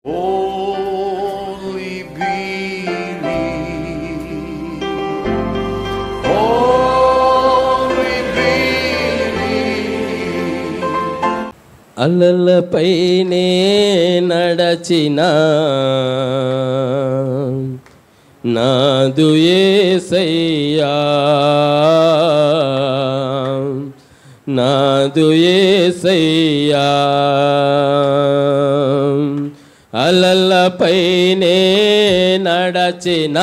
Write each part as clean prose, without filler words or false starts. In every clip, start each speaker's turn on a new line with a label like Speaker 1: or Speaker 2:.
Speaker 1: Only believe, only believe.
Speaker 2: అలలపైనే నడచిన నాదు యేసయ్యా, నాదు యేసయ్యా. అలలపైనే నడచిన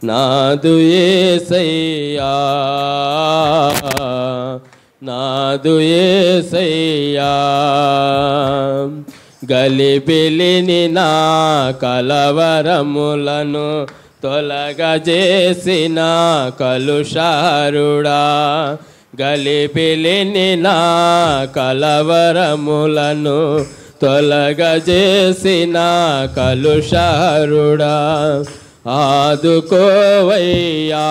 Speaker 2: నాదు యేసయ్యా, నాదు యేసయ్యా. గలిబిలిని నా కలవరములను తొలగజేసిన కలుషారుడా, గలిబిలిని నా కలవరములను తొలగజేసిన కలుషారుడా, ఆదుకోవయ్యా,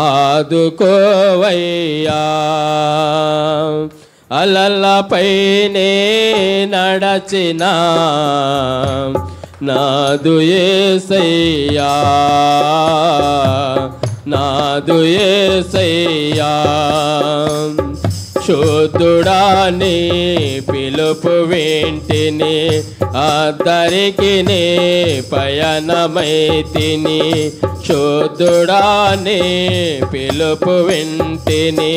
Speaker 2: ఆదుకోవయ్యా. అలలపైనే నడచిన నాదు యేసయ్యా, నాదు యేసయ్యా. శుద్ధుడాని పిలుపు వింటిని, అద్దరికి నే పయనమైతిని. శుద్ధుడాని పిలుపు వింటిని,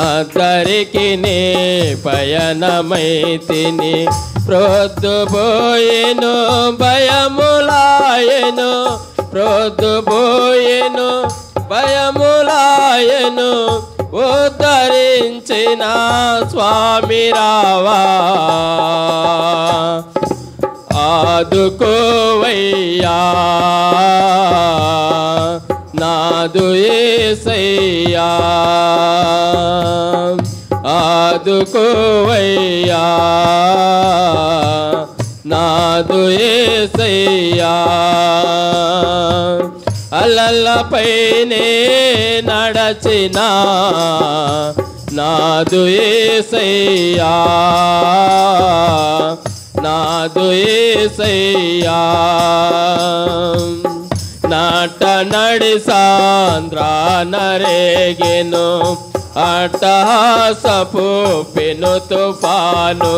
Speaker 2: అద్దరికి నే పయనమైతిని. ప్రొద్దుబోయెను భయములాయెను, ప్రొద్దుబోయెను భయములాయెను. ఉద్ధరించిన స్వామి రావా, ఆదుకోవయ్యా, నాదు యేసయ్యా, ఆదుకోవయ్యా, నాదు యేసయ్యా. అలలపైనే నడచిన నాదు యేసయ్యా, నాదు యేసయ్యా. నాట నడి సాంద్ర నరేగెను, అట్టహాసపు పెను తుఫాను.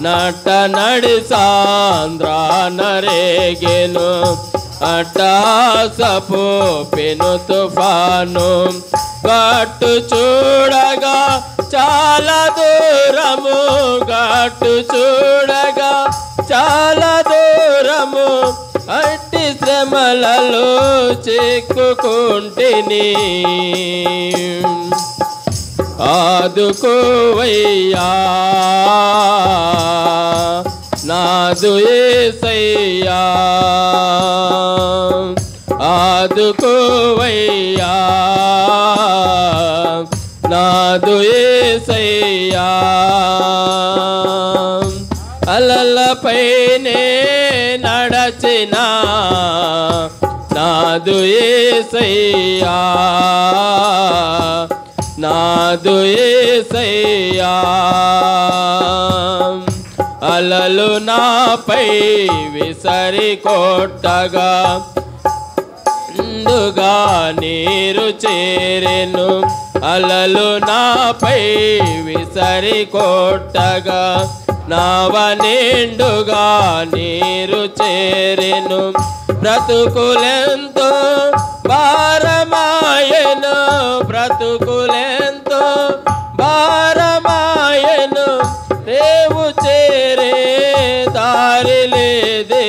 Speaker 2: నాట నడి సాంద్ర నరేగెను, అట్టహాసపు పెను తుఫాను. గట్టు చూడగా చాలా దూరము, గట్టు చూడగా చాలా దూరము. అట్టి శ్రమలలో చిక్కుకుంటిని, ఆదుకోవయ్యా, నాదు యేసయ్యా, ఆదుకోవయ్యా, నాదు యేసయ్యా. అలలపైనే నడచిన నాదు యేసయ్యా, నాదు యేసయ్యా. అలలు నాపై విసరి కొట్టగా నిండుగా నీరు చేరెను, అలలు నాపై విసరి కొట్టగా నావ నిండుగా నీరు చేరెను. బ్రతుకులెంతో భారమాయెను, బ్రతుకులెంతో భారమాయెను. రేవు చేరే దారి లేదే,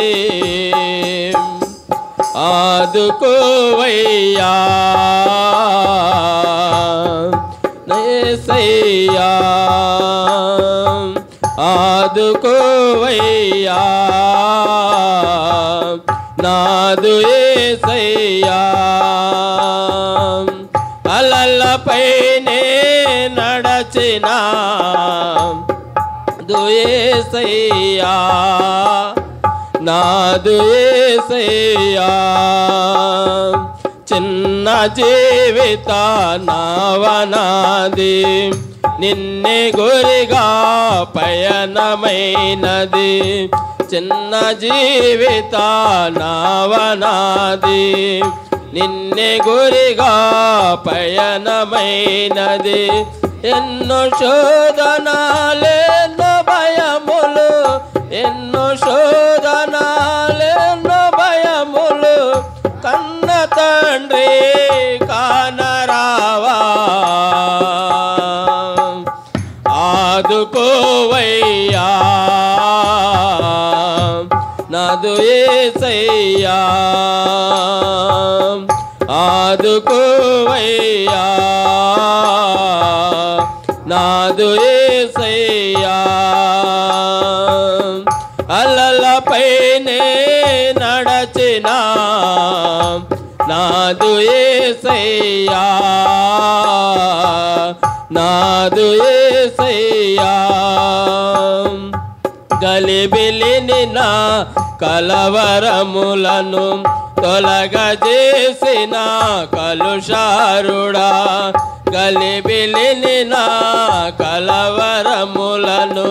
Speaker 2: ఆదుకోవయ్యా, యేసయ్యా, ఆదుకోవయ్యా, నాదు యేసయ్యా. అలలపైనే నడచిన నాదు యేసయ్యా, నాదు యేసయ్యా. చిన్న జీవిత నావనాది నిన్నే గురిగా పయనమైనది చిన్న జీవిత నావనాది నిన్నే గురిగా పయనమైనది ఎన్నో శోధనాలెన్నో భయములు ఎన్నో శోధనాలెన్నో భయములు కన్న తండ్రి కానరావా ఆదుకోవయ్యా నాదు యేసయ్యా ఆదుకోవయ్యా నాదు యేసయ్యా అలలపైనే నడచిన నాదు యేసయ్యా నాదు యేసయ్యా గలిబిలిని నా కలవరములను తొలగజేసిన కలుషారుడా గలిబిలిని నా కలవరములను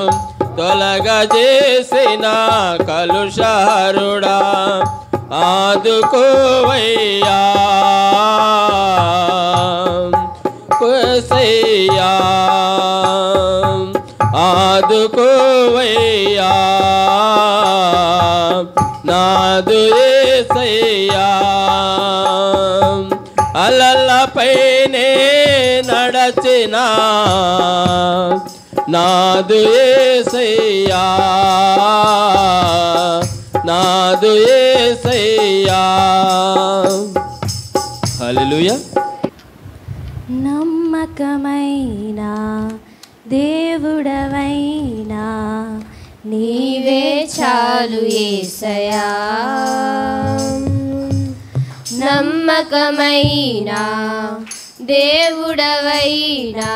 Speaker 2: తొలగజేసిన కలుషారుడా ఆదుకోవయ్యా యేసయ్యా ఆదుకోవయ్యా నాదు యేసయ్యా అలలపైనే నడచిన నాదు యేసయ్యా నాదు యేసయ్యా హల్లెలూయా
Speaker 3: నమ్మకమైన దేవుడవైనా నీవే చాలు యేసయ్యా నమ్మకమైన దేవుడవైనా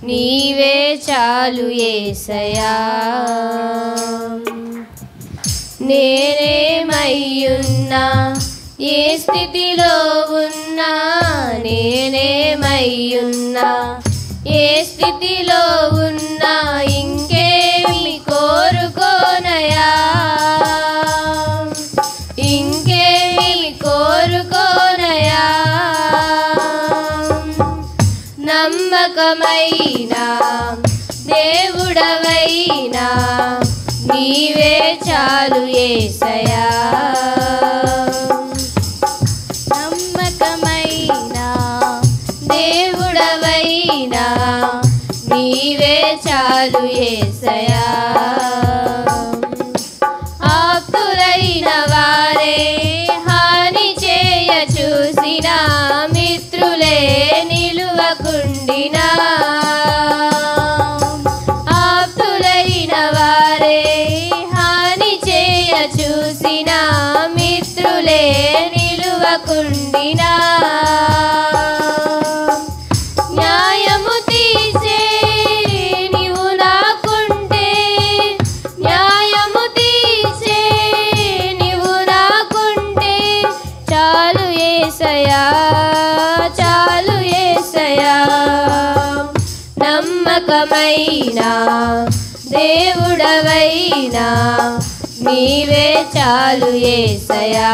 Speaker 3: నీవే చాలు యేసయ్యా నేనేమయ్యున్నా ఏ స్థితిలో ఉన్నా నేనేమయ్యున్నా ఏ స్థితిలో ఉన్నా ఇంకేమి కోరుకోనయా ఇంకేమి కోరుకోనయా నమ్మకమైన దేవుడవైనా నీవే చాలు యేసయ్యా నమ్మకమైన దేవుడవైనా నీవే చాలు యేసయ్యా ఆప్తులైన వారే హాని చేయ చూసిన మిత్రులే నిలువకుండినా ఆప్తులైన వారే హాని చేయ చూసిన మిత్రులే నిలువకుండినా న్యాయము తీసే నీవు నాకుంటే న్యాయము తీసే నీవు నాకుంటే చాలు యేసయ్యా చాలు యేసయ్యా నమ్మకమైన దేవుడవైనా నీవే చాలు యేసయ్యా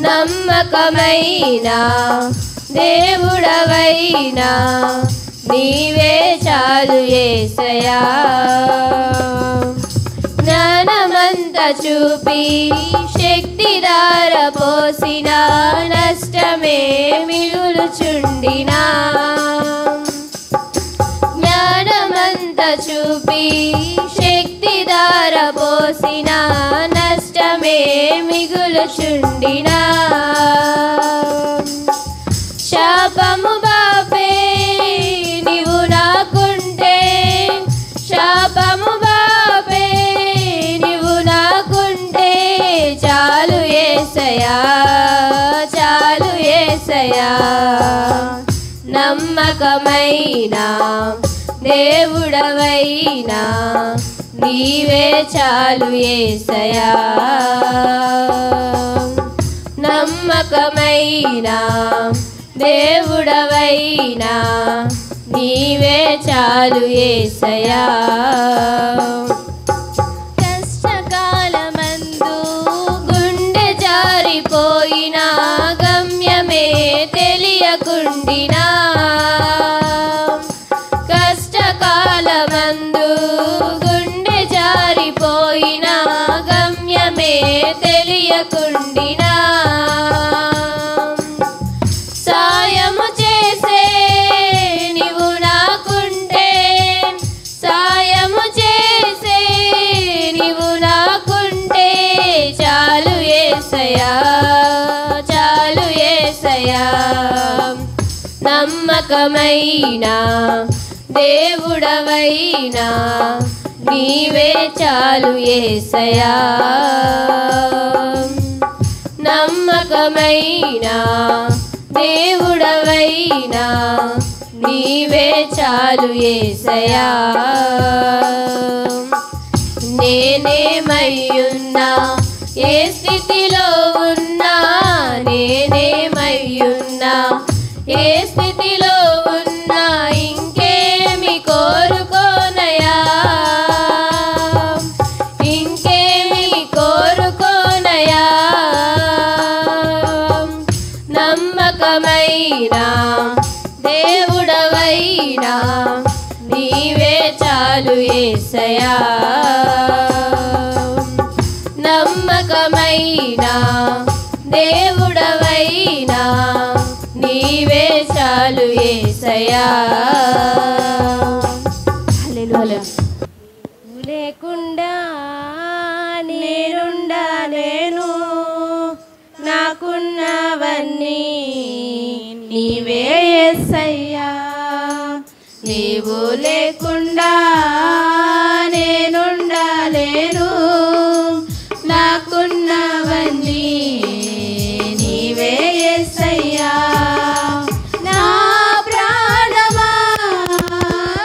Speaker 3: నమ్మకమైన దేవుడవైనా నీవే చాలు యేసయ్యా జ్ఞానమంత చూపి శక్తి ధార పోసిన నష్టమే మిగులుచుండినా జ్ఞానమంత చూపి శక్తి ధార పోసిన నష్టమే మిగులుచుండినా శాపము బాపే నీవు నాకుంటే శాపము బాపే నీవు నాకుంటే చాలు యేసయ్యా చాలు యేసయ్యా నమ్మకమైన దేవుడవైనా నీవే చాలు యేసయ్యా నమ్మకమైన దేవుడవైనా నీవే చాలు యేసయ్యా. కష్టకాలమందు గుండె జారిపోయినా గమ్యమే తెలియకుండినా, కష్టకాలమందు గుండె జారిపోయినా గమ్యమే తెలియకుండినా, సాయము చేసే నీవు నాకుంటే, సాయము చేసే నీవు నాకుంటే చాలు యేసయ్యా, చాలు యేసయ్యా. నమ్మకమైన దేవుడవైనా నీవే చాలు యేసయ్యా. నమ్మకమైన దేవుడవైనా నీవే చాలు యేసయ్యా. నేనేమయ్యున్నా ఏ స్థితిలో ఉన్నా, నేనేమయ్యున్నా ఏ స్థితిలో ఉన్నా ఇంకేమి కోరుకోనయా, ఇంకేమి కోరుకోనయా. నమ్మకమైన దేవుడవైనా నీవే చాలు యేసయ్యా. నమ్మకమైన దేవుడవైనా నీవే చాలు యేసయ్యా. హల్లెలూయా.
Speaker 4: లేకుండా నేనుండలేను, నాకున్నవన్నీ నీవే యేసయ్యా. నీవు లేకుండా నేనుండలేను, నాకున్నవన్నీ నీవే యేసయ్యా. నా ప్రాణమా,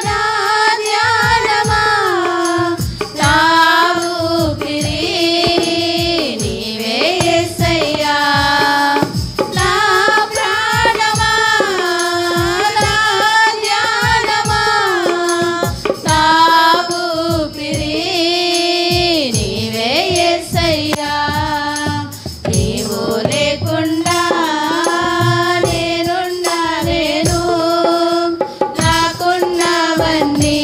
Speaker 4: నా ధ్యానమా, నా ఊపిరి నీవే యేసయ్యా. నా ప్రాణమా, నా ధ్యానమా, నా ఊపిరి నీవే యేసయ్యా. నీవు లేకుండా నేనుండలేను, నాకున్నవన్నీ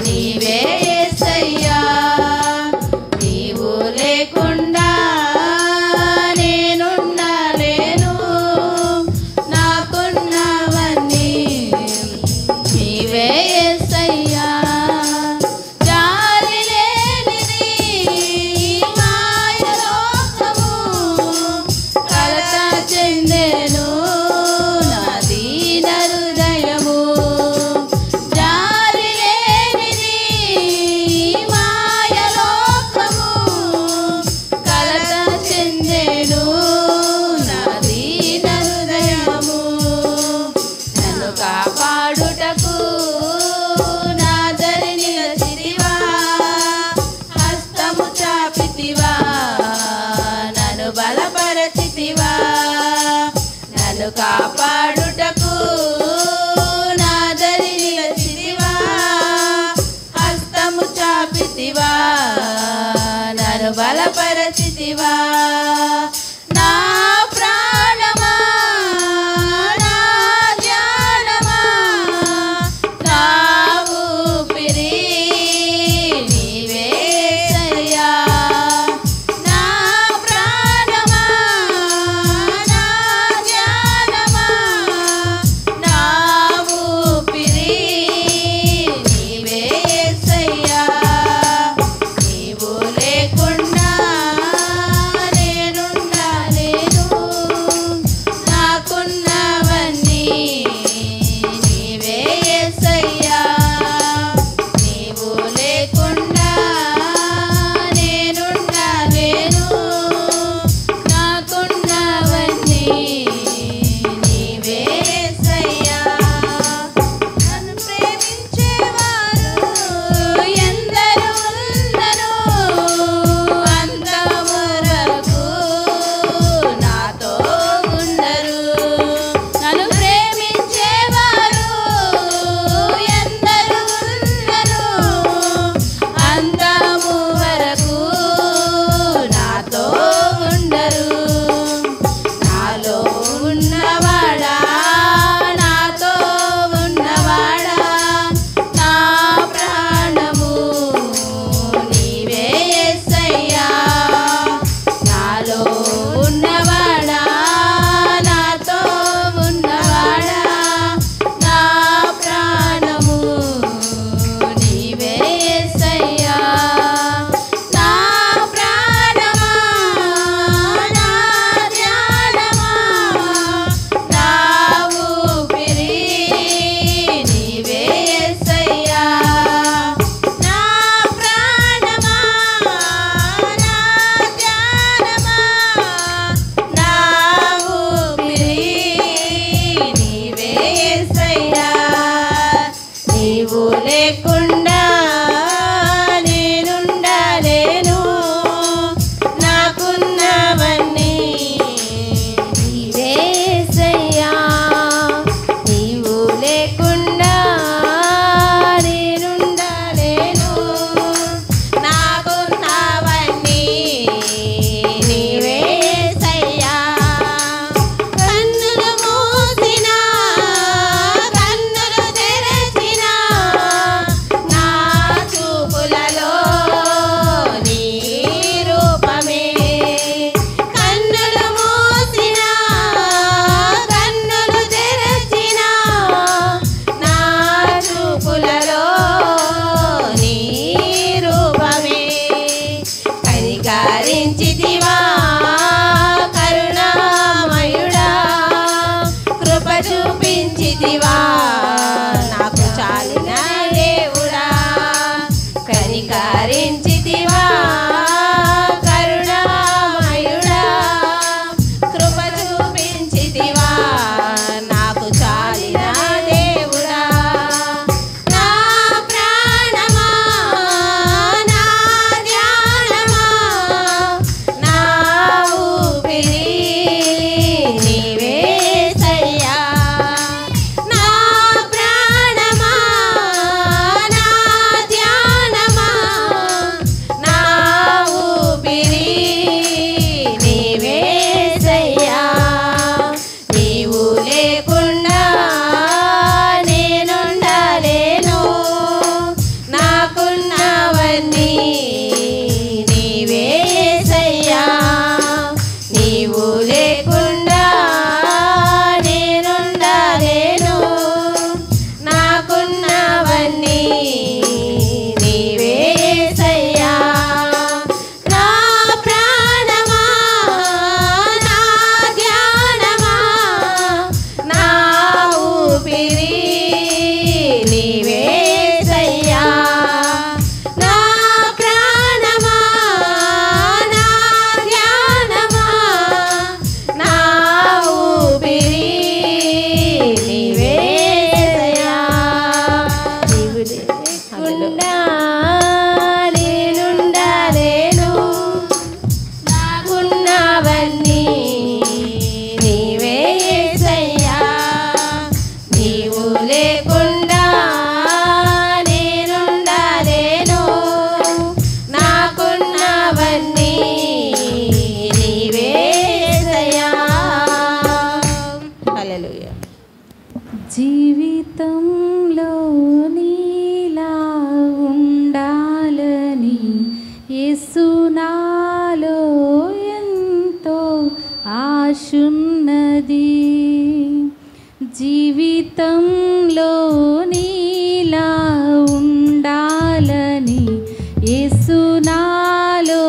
Speaker 4: నీవే యేసయ్యా. నీవు లేకుండా నేనుండలేను, నాకున్నవన్నీ నీవే యేసయ్యా. జాలి లేనిది మాయ లోకము, కలత చెందెను నా దీన హృదయము. జాలి లేనిది మాయ లోకము, కలత చెందెను నా దీన హృదయము. నన్ను కాపాడుటకు నా దరి నిలచితివా, హస్తము చాపితివా, నన్ను బలపరచితివా. నన్ను కాపాడుటకు నా దరి నిలచితివా, హస్తము చాపితివా, నన్ను బలపరచితివా. నా ప్రాణమా, నా ధ్యానమా, నా ఊపిరి నీవే యేసయ్యా. నా ప్రాణమా, నా ధ్యానమా, నా ఊపిరి నీవే యేసయ్యా. నీవు లేకుండా నేను లేకుండా నేనుండలేను. నాకున్నవన్నీ
Speaker 3: నీవేసయ్యా, నీవు లేకుండా నేనుండలేను.
Speaker 4: నాకున్నవన్నీ నీవేసయ్యా. కన్నులు మూసినా కన్నులు తెరచినా నా చూపులలో నీ రూపమే. కన్నులు మూసినా కన్నులు తెరచినా నా చూపులలో నీ రూపమే. కనికరించితివా కరుణామయుడా, కృప చూపించితివా నాకు చాలిన దేవుడా. కనికరించితివా కరుణామయుడా, కృప చూపించితివా నాకు చాలిన దేవుడా. నా ప్రాణమా నా ధ్యానమా నా ఊపిరి నీవేసయ్యా. నా ప్రాణమా నా ధ్యానమా నా ఊపిరి నీవేసయ్యా. నీవు లేకుండా నేనుండలేను. నాకున్నవన్నీ నీవేసయ్యా. నీవు లేకుండా నేనుండలేను. నాకున్నవన్నీ నీవేసయ్యా. నా ప్రాణమా నా ధ్యానమా నా ఊపిరి నీవేసయ్యా. నా ప్రాణమా నా ధ్యానమా నా ఊపిరి నీవేసయ్యా.
Speaker 3: నీవు లేకుండా నేనుండలేను.
Speaker 4: నాకున్నవన్నీ నీవేసయ్యా. నీవు లేకుండా నేనుండలేను. నాకున్నవన్నీ నీవేసయ్యా. హల్లెలూయా.
Speaker 5: జీవితంలో నీలా ఉండాలని యేసు నాలో ఎంతో ఆశున్నది. జీవితంలో నీలా ఉండాలని యేసు నాలో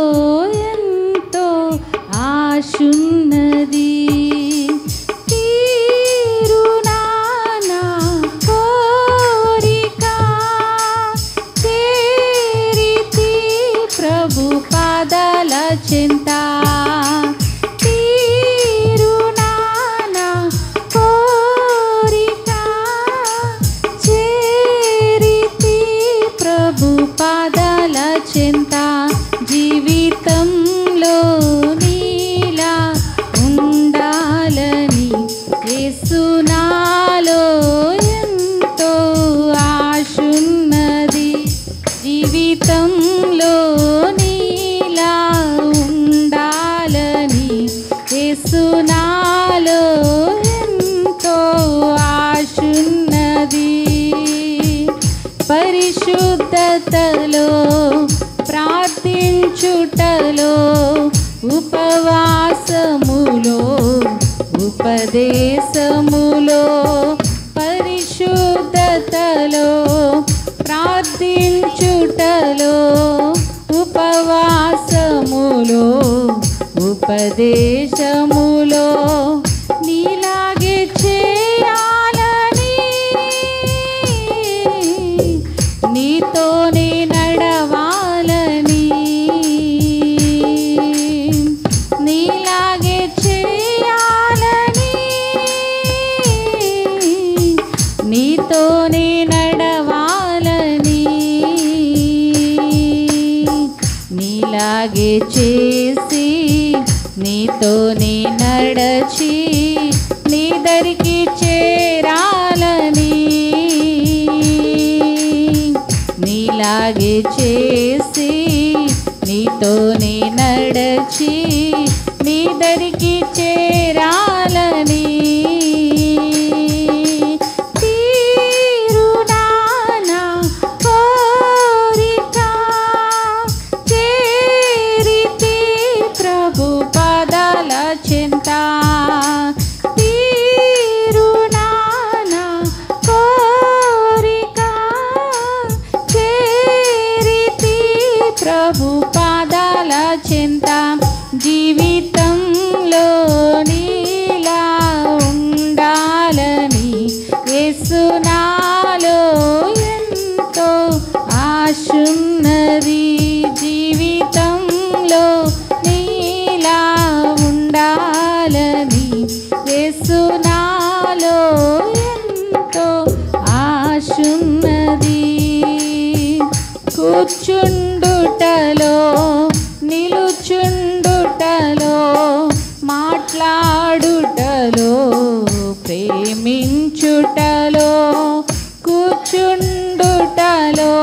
Speaker 5: ఎంతో ఆశున్నది. తీరునా నా కోరిక చేరితి ప్రభు పాదాల చెంత. తీరునా నా కోరిక చేరితి ప్రభు పాదాల చెంత. జీవితంలో నీలా ఉండాలని యేసు నాలో ఎంతో ఆశున్నది. జీవితంలో నీలా ఉండాలని యేసు నాలో ఎంతో ఆశున్నది. పరిశుద్ధతలో ప్రార్థించుటలో ఉపవాసములో ఉపదేశములో. పరిశుద్ధతలో ప్రార్థించుటలో ఉపవాసములో ఉపదేశములో నీలాగే చేయాలని నీతోనే నడవాలని నీలాగే చేయాలని నీతోనే నడవాలని నీలాగే చేసి నీతోనే నడచి నీ దరికి చేరాలని నీలాగే చేసి నీతోనే నడచి నీ దరికి చేరాలని తీరునానా కోరిక చేరితి ప్రభు పాదాల చెంత తీరునానా కోరిక చేరితి ప్రభు పాదాల చెంత జీవితంలో నీలా ఉండాలని యేసు నాలో ఎంతో ఆశున్నది జీవితంలో నీలా ఉండాలని యేసు నాలో ఎంతో ఆశున్నది కూర్చుండుటలో నిలుచుండుటలో మాట్లాడుటలో ప్రేమించుటలో కూర్చుండుటలో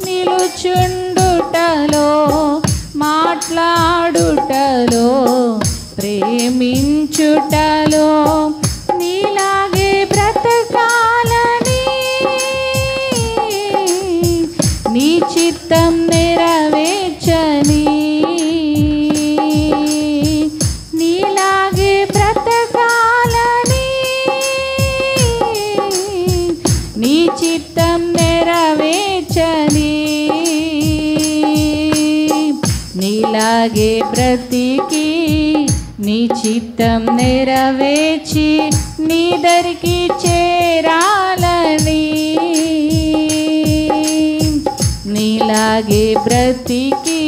Speaker 5: నిలుచుండుటలో మాట్లాడుటలో ప్రేమించుటలో నీలాగే బ్రతకాలని నీ చిత్తం నెరవేర్చని నీలాగే బ్రతకాలని నీ చిత్తం నెరవేర్చని నీలాగే బ్రతికి నీ చిత్తం నెరవేర్చి నీ దరికి చేరాలని నీలాగే బ్రతికి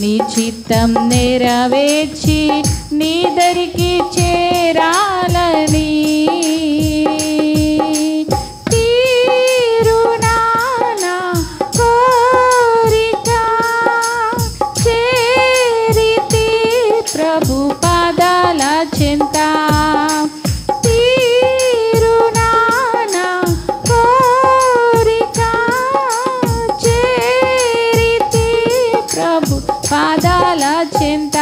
Speaker 5: నీ చిత్తం నెరవేర్చి నీ దరికి చేరాలని తీరునానా కోరిక చేరితి ప్రభు పాదాల చెంత తీరునానా కోరిక చేరితి ప్రభు పాదాల చెంత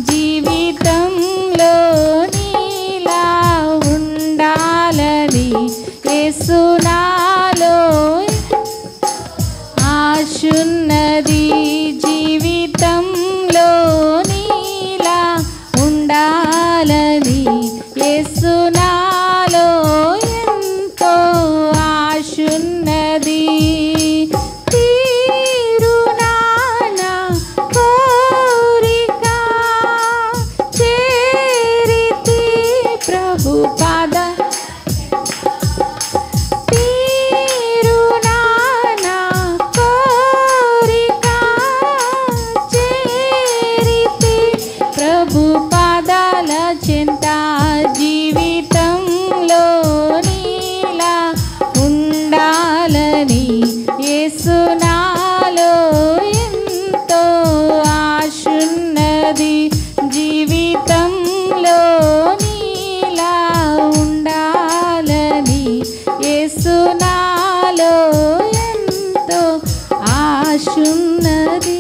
Speaker 5: జీవితంలో నీలా ఉండాలని యేసు నాలో ఆశున్నది జీవితంలో నీలా ఉండాలని యేసు నాలో ఎంతో ఆశున్నది తీరునానా కోరిక చేరితి ప్రభు పాద తీరునానా కోరిక చేరితి ప్రభు పాదాల చెంత జీవితంలో నీలా ఉండాలని యేసు నాలో ఎంతో ఆశున్నది జీవితంలో నీలా ఉండాలని యేసు నాలో ఎంతో ఆశున్నది